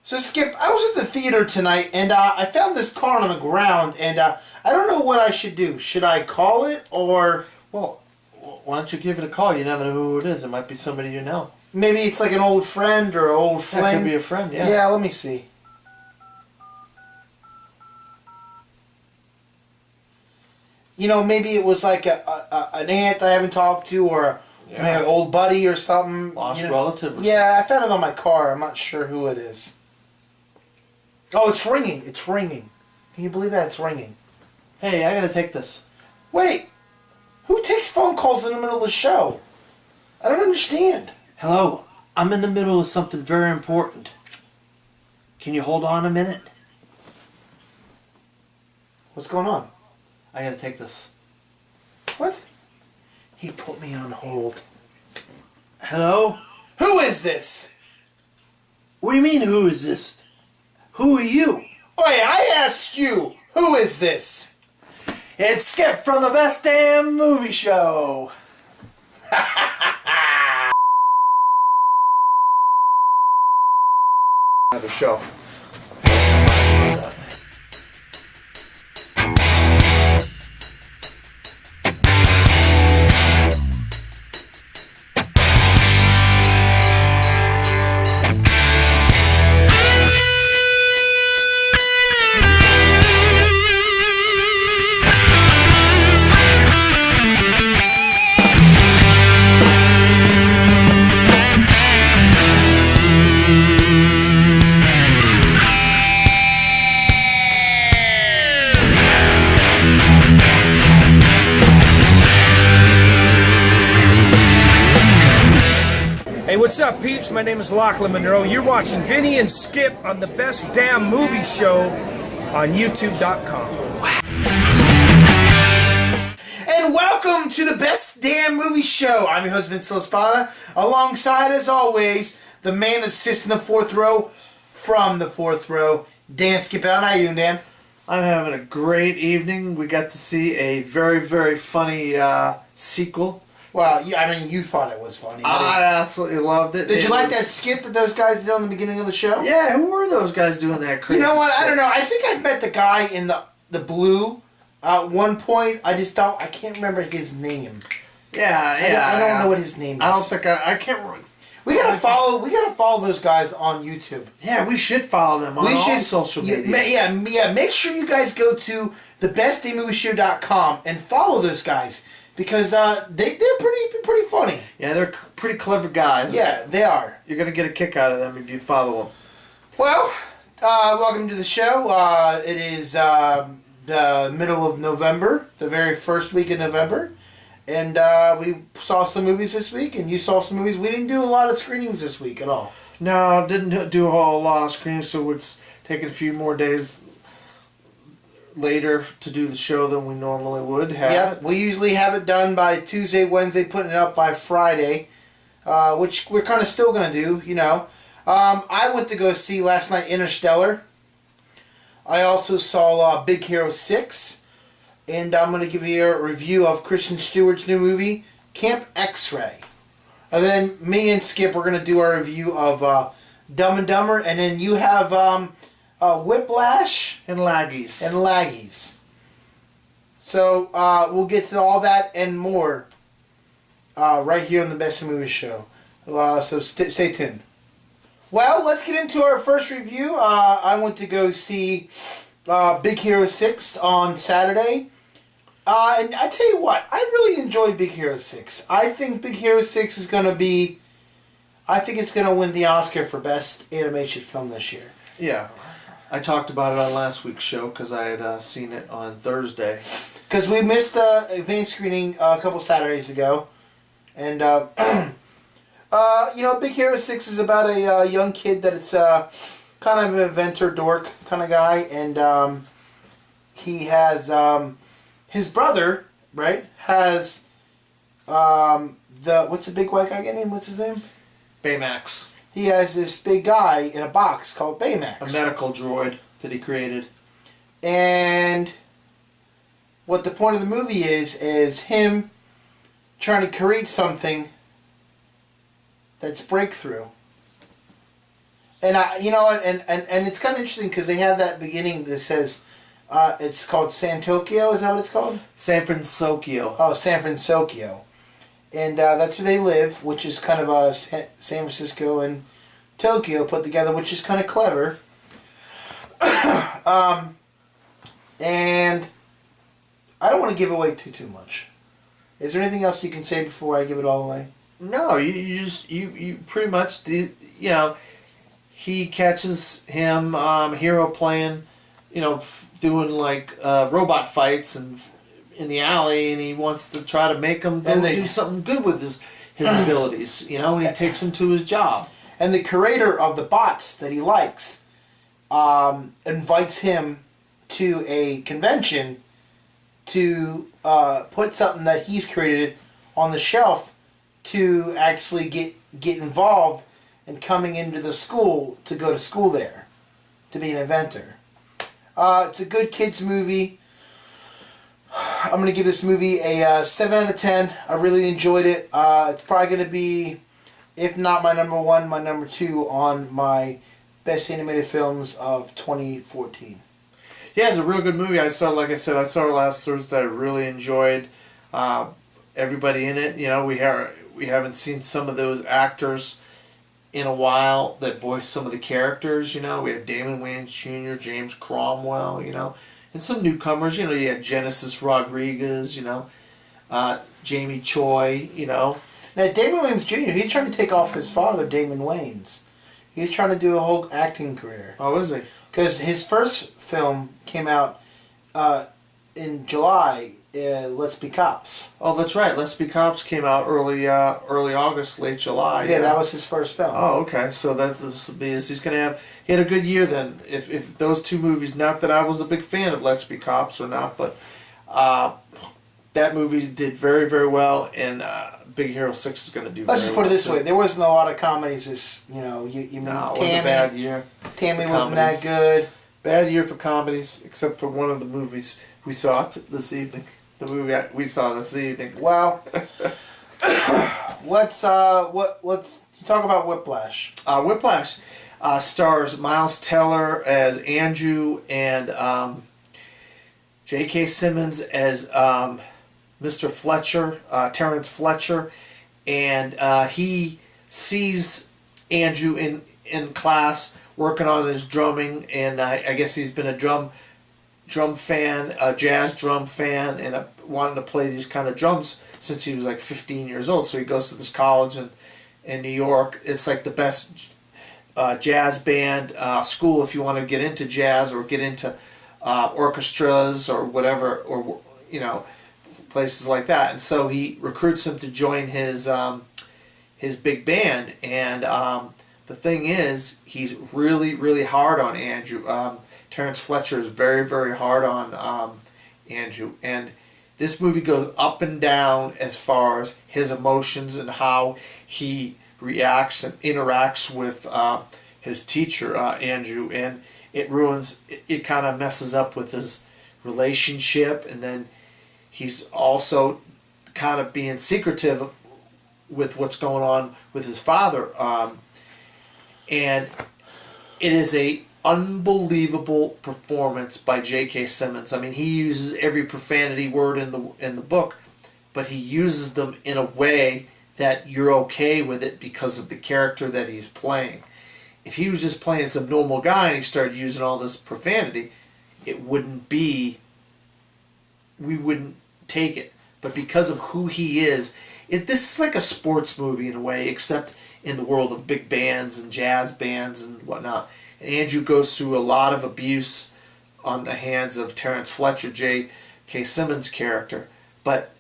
So, Skip, I was at the theater tonight, and I found this car on the ground, and I don't know what I should do. Should I call it, or... Well, why don't you give it a call? You never know who it is. It might be somebody you know. Maybe it's like an old friend or an old fling. That could be a friend, yeah. Yeah, let me see. You know, maybe it was like an aunt I haven't talked to, or maybe an old buddy or something. Lost relative or something. Yeah, I found it on my car. I'm not sure who it is. Oh, it's ringing. It's ringing. Can you believe that? It's ringing. Hey, I gotta take this. Wait. Who takes phone calls in the middle of the show? I don't understand. Hello, I'm in the middle of something very important. Can you hold on a minute? What's going on? I gotta take this. What? He put me on hold. Hello? Who is this? What do you mean, who is this? Who are you? Wait, I asked you. Who is this? It's Skip from the Best Damn Movie Show. The show. Hey, what's up, peeps? My name is Lachlan Monroe. You're watching Vinny and Skip on the Best Damn Movie Show on YouTube.com. And welcome to the Best Damn Movie Show. I'm your host, Vincent. Alongside, as always, the man that sits in the fourth row from the fourth row, Dan Skip out. How you doing, Dan? I'm having a great evening. We got to see a very, very funny sequel. Well, yeah, I mean, you thought it was funny. I absolutely loved it. Did you like that skit that those guys did on the beginning of the show? Yeah, who were those guys doing that crazy You know what? skit? I don't know. I think I've met the guy in the blue at one point. I can't remember his name. Yeah. I don't know what his name is. I don't think I can't remember. We gotta follow those guys on YouTube. Yeah, we should follow them on all social media. Yeah. Make sure you guys go to thebestdaymovieshow.com and follow those guys because they're pretty funny. Yeah, they're pretty clever guys. Yeah, they are. You're gonna get a kick out of them if you follow them. Well, welcome to the show. It is the middle of November, the very first week of November. And we saw some movies this week, and you saw some movies. We didn't do a lot of screenings this week at all. No, didn't do a whole lot of screenings, so it's taking a few more days later to do the show than we normally would have. Yep, we usually have it done by Tuesday, Wednesday, putting it up by Friday, which we're kind of still going to do, you know. I went to go see last night Interstellar. I also saw Big Hero 6. And I'm going to give you a review of Kristen Stewart's new movie, Camp X-Ray. And then me and Skip, we're going to do our review of Dumb and Dumber. And then you have Whiplash And Laggies. So we'll get to all that and more right here on the Best Movie Show. So stay tuned. Well, let's get into our first review. I went to go see Big Hero 6 on Saturday. And I tell you what, I really enjoyed Big Hero 6. I think Big Hero 6 is going to be... I think it's going to win the Oscar for Best Animation Film this year. Yeah. I talked about it on last week's show because I had seen it on Thursday. Because we missed the advanced screening a couple Saturdays ago. And, you know, Big Hero 6 is about a young kid that it's kind of an inventor, dork kind of guy. And he has... his brother, right, has what's the big white guy name? What's his name? Baymax. He has this big guy in a box called Baymax. A medical droid that he created. And what the point of the movie is him trying to create something that's breakthrough. And and it's kind of interesting because they have that beginning that says, it's called San Tokyo. Is that what it's called? San Francisco. Oh, San Francisco, and that's where they live, which is kind of San Francisco and Tokyo put together, which is kind of clever. And I don't want to give away too much. Is there anything else you can say before I give it all away? No, you pretty much do. You know, he catches him hero playing, doing like robot fights and in the alley, and he wants to try to make him do something good with his abilities. And he takes him to his job. And the creator of the bots that he likes invites him to a convention to put something that he's created on the shelf to actually get involved in coming into the school to go to school there to be an inventor. It's a good kids movie. I'm going to give this movie a 7 out of 10. I really enjoyed it. It's probably going to be, if not my number 1, my number 2 on my best animated films of 2014. Yeah, it's a real good movie. Like I said, I saw it last Thursday. I really enjoyed everybody in it. We haven't seen some of those actors in a while that voice some of the characters. We have Damon Wayans Jr., James Cromwell, and some newcomers. You had Genesis Rodriguez, Jamie Choi, Now, Damon Wayans Jr., he's trying to take off his father, Damon Wayans. He's trying to do a whole acting career. Oh, is he? Because his first film came out in July, Let's Be Cops. Oh, that's right. Let's Be Cops came out early August, late July. Yeah, that was his first film. Oh, okay. So he's going to have. He had a good year then. If those two movies, not that I was a big fan of Let's Be Cops or not, but that movie did very, very well, and Big Hero 6 is going to do. Let's just put it this way: there wasn't a lot of comedies. No, it was Tammy, a bad year. Tammy wasn't that good. Bad year for comedies, except for one of the movies we saw this evening. The movie we saw this evening. Well, let's talk about Whiplash. Whiplash stars Miles Teller as Andrew and J.K. Simmons as Mr. Fletcher, Terrence Fletcher, and he sees Andrew in class working on his drumming, and I guess he's been a drum fan, a jazz drum fan, and wanted to play these kind of drums since he was like 15 years old. So he goes to this college in New York. It's like the best jazz band school if you want to get into jazz or get into orchestras or whatever, or places like that. And so he recruits him to join his big band, and the thing is, he's really, really hard on Andrew. Terrence Fletcher is very, very hard on Andrew, and this movie goes up and down as far as his emotions and how he reacts and interacts with his teacher, Andrew, and it kind of messes up with his relationship, and then he's also kind of being secretive with what's going on with his father, and it is a unbelievable performance by J.K. Simmons. I mean, he uses every profanity word in the book, but he uses them in a way that you're okay with it because of the character that he's playing. If he was just playing some normal guy and he started using all this profanity, we wouldn't take it. But because of who he is, this is like a sports movie in a way, except in the world of big bands and jazz bands and whatnot. And Andrew goes through a lot of abuse on the hands of Terrence Fletcher, J.K. Simmons' character. But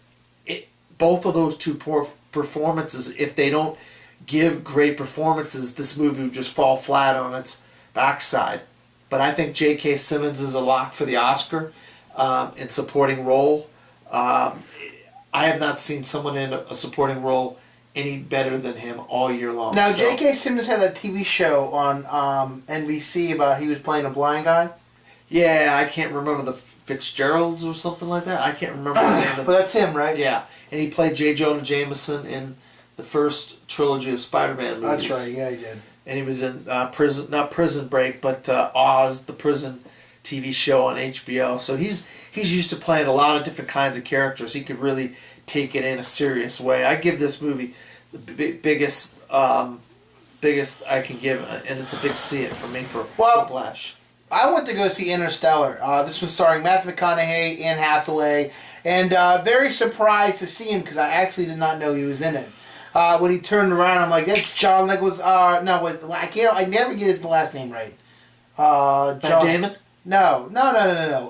both of those two performances, if they don't give great performances, this movie would just fall flat on its backside. But I think J.K. Simmons is a lock for the Oscar in supporting role. I have not seen someone in a supporting role any better than him all year long. Now, J.K. Simmons had a TV show on NBC about he was playing a blind guy. Yeah, I can't remember the Fitzgeralds or something like that. I can't remember the name of But that's him, right? Yeah, and he played J. Jonah Jameson in the first trilogy of Spider-Man movies. That's right, yeah, he did. and he was in not Prison Break, but Oz, the prison TV show on HBO. So he's used to playing a lot of different kinds of characters. He could really take it in a serious way. I give this movie the biggest I can give, and it's a big see it for me for Whiplash. I went to go see Interstellar. This was starring Matthew McConaughey, Anne Hathaway, and very surprised to see him because I actually did not know he was in it. When he turned around, I'm like, "That's John Nicholas." I never get his last name right. Matt Damon? No,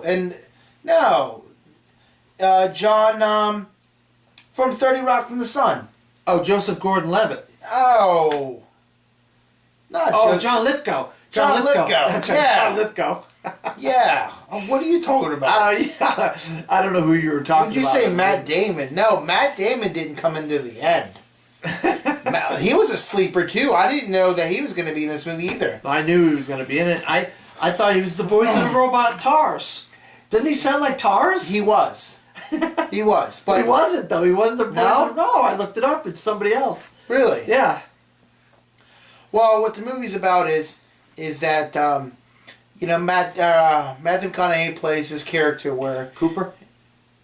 and no, John from 30 Rock from the Sun. Oh, Joseph Gordon-Levitt. Oh, not Joseph. John Lithgow. John Lithgow. That's right, Yeah. John Lithgow. Yeah. What are you talking about? I don't know who you were talking Would you about. say Matt Damon? No, Matt Damon didn't come into the end. He was a sleeper too. I didn't know that he was going to be in this movie either. I knew he was going to be in it. I thought he was the voice of the robot Tars. Didn't he sound like Tars? He was. He was. But he wasn't, though. He wasn't the voice. No? No, I looked it up. It's somebody else. Really? Yeah. Well, what the movie's about is that Matthew McConaughey plays this character where Cooper?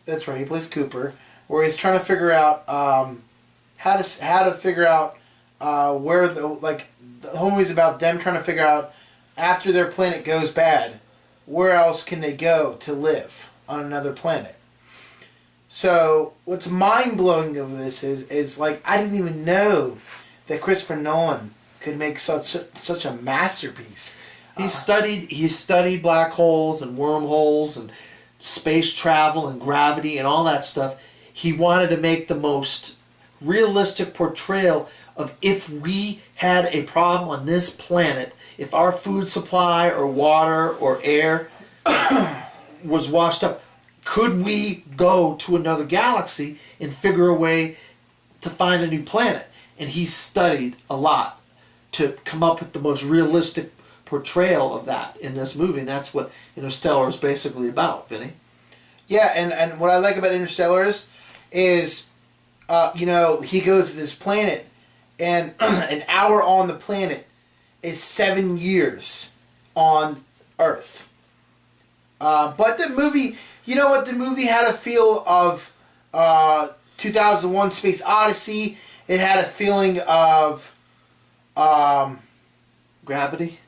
That's right. He plays Cooper, where he's trying to figure out how to figure out where the whole movie's about them trying to figure out after their planet goes bad, where else can they go to live on another planet. So what's mind blowing of this is like I didn't even know that Christopher Nolan could make such a masterpiece. He studied black holes and wormholes and space travel and gravity and all that stuff. He wanted to make the most realistic portrayal of if we had a problem on this planet, if our food supply or water or air was washed up, could we go to another galaxy and figure a way to find a new planet? And he studied a lot to come up with the most realistic portrayal of that in this movie, and that's what Interstellar is basically about, Vinny. Yeah, and what I like about Interstellar is he goes to this planet, and an hour on the planet is 7 years on Earth. But the movie, the movie had a feel of 2001: Space Odyssey. It had a feeling of Gravity?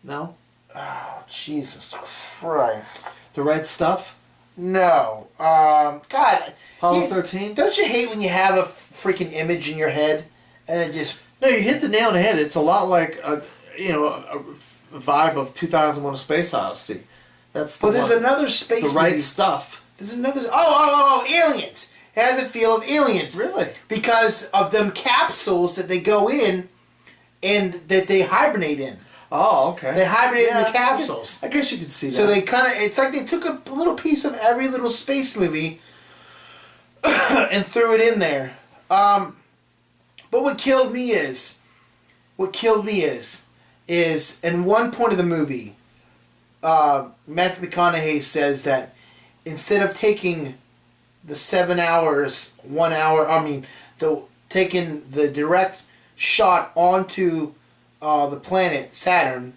No? Oh, Jesus Christ. The Right Stuff? No. God. Apollo 13? Don't you hate when you have a freaking image in your head and it just... No, you hit the nail on the head. It's a lot like a vibe of 2001: A Space Odyssey. That's the But there's another space The Right movie. Stuff. There's another... Oh, Aliens. It has a feel of Aliens. Really? Because of them capsules that they go in and that they hibernate in. Oh, okay. They hibernate in the capsules. I guess you could see that. So they kind of... It's like they took a little piece of every little space movie and threw it in there. But what killed me is in one point of the movie, Matthew McConaughey says that instead of taking the 7 hours, 1 hour, taking the direct shot onto the planet Saturn,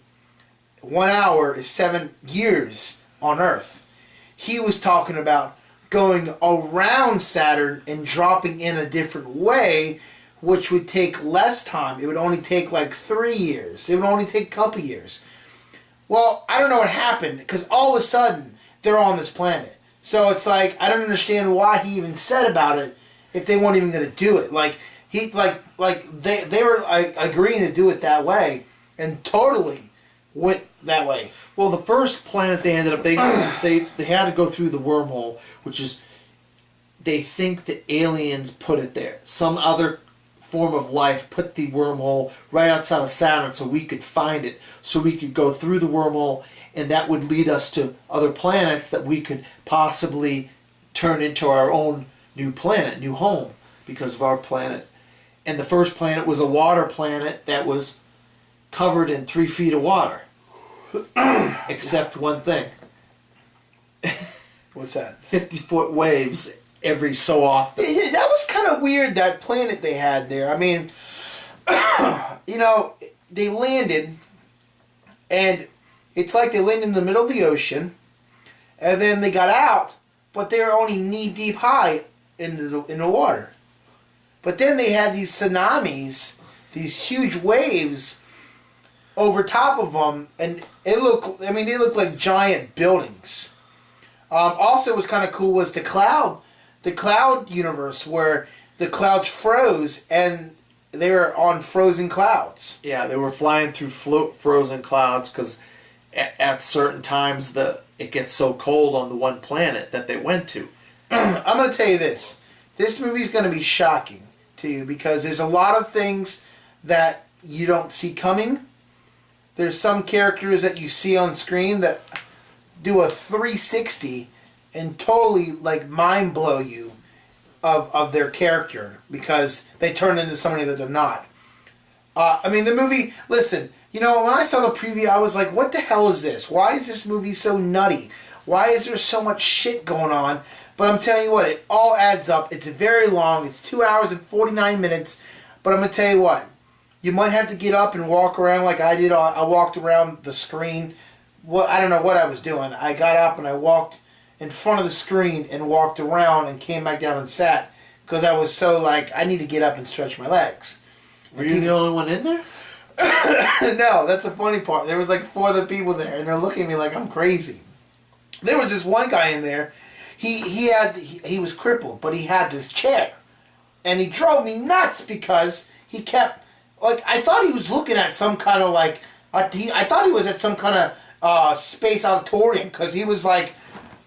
1 hour is 7 years on Earth. He was talking about going around Saturn and dropping in a different way, which would take less time. It would only take like 3 years. It would only take a couple years. Well, I don't know what happened, because all of a sudden, they're on this planet. So it's like, I don't understand why he even said about it if they weren't even going to do it. Like, they were like agreeing to do it that way, and totally went that way. Well, the first planet they ended up, they had to go through the wormhole, which is, they think the aliens put it there. Some other form of life put the wormhole right outside of Saturn so we could find it, so we could go through the wormhole, and that would lead us to other planets that we could possibly turn into our own new planet, new home, because of our planet. And the first planet was a water planet that was covered in 3 feet of water. Except one thing. What's that? 50-foot waves every so often. That was kind of weird, that planet they had there. I mean, they landed, and it's like they landed in the middle of the ocean, and then they got out, but they were only knee-deep high in the water. But then they had these tsunamis, these huge waves over top of them, and they looked like giant buildings. Also, what was kind of cool was the cloud universe, where the clouds froze and they were on frozen clouds. Yeah, they were flying through frozen clouds because at certain times it gets so cold on the one planet that they went to. I'm going to tell you this. This movie's going to be shocking to you because there's a lot of things that you don't see coming. There's some characters that you see on screen that do a 360 and totally like mind blow you of their character because they turn into somebody that they're not. The movie, listen, when I saw the preview, I was like, what the hell is this? Why is this movie so nutty? Why is there so much shit going on? But I'm telling you what, it all adds up. It's very long. It's 2 hours and 49 minutes. But I'm going to tell you what, you might have to get up and walk around like I did. I walked around the screen. Well, I don't know what I was doing. I got up and I walked in front of the screen and walked around and came back down and sat because I was so like, I need to get up and stretch my legs. Were you the only one in there? No, that's the funny part. There was like 4 other people there, and they're looking at me like I'm crazy. There was this one guy in there. He was crippled, but he had this chair, and he drove me nuts because he kept I thought he was looking at some kind of I thought he was at some kind of space auditorium because he was like.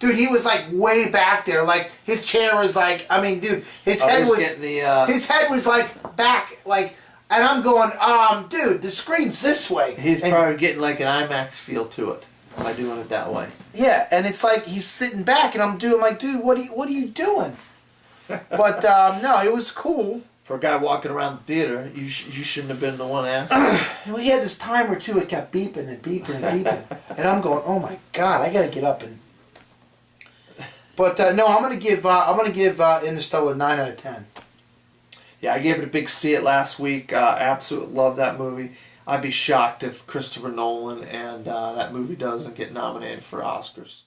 Dude, he was like way back there. Like his chair was like, his head was his head was like back, like, and I'm going, dude, the screen's this way. He's probably getting like an IMAX feel to it by doing it that way. Yeah, and it's like he's sitting back, and I'm like, dude, what are you doing? But no, it was cool. For a guy walking around the theater, you shouldn't have been the one asking. Well, he had this timer too. It kept beeping and beeping and beeping, and I'm going, oh my god, I gotta get up and. But no, I'm gonna give Interstellar 9 out of 10. Yeah, I gave it a big see it last week. Absolutely love that movie. I'd be shocked if Christopher Nolan and that movie doesn't get nominated for Oscars.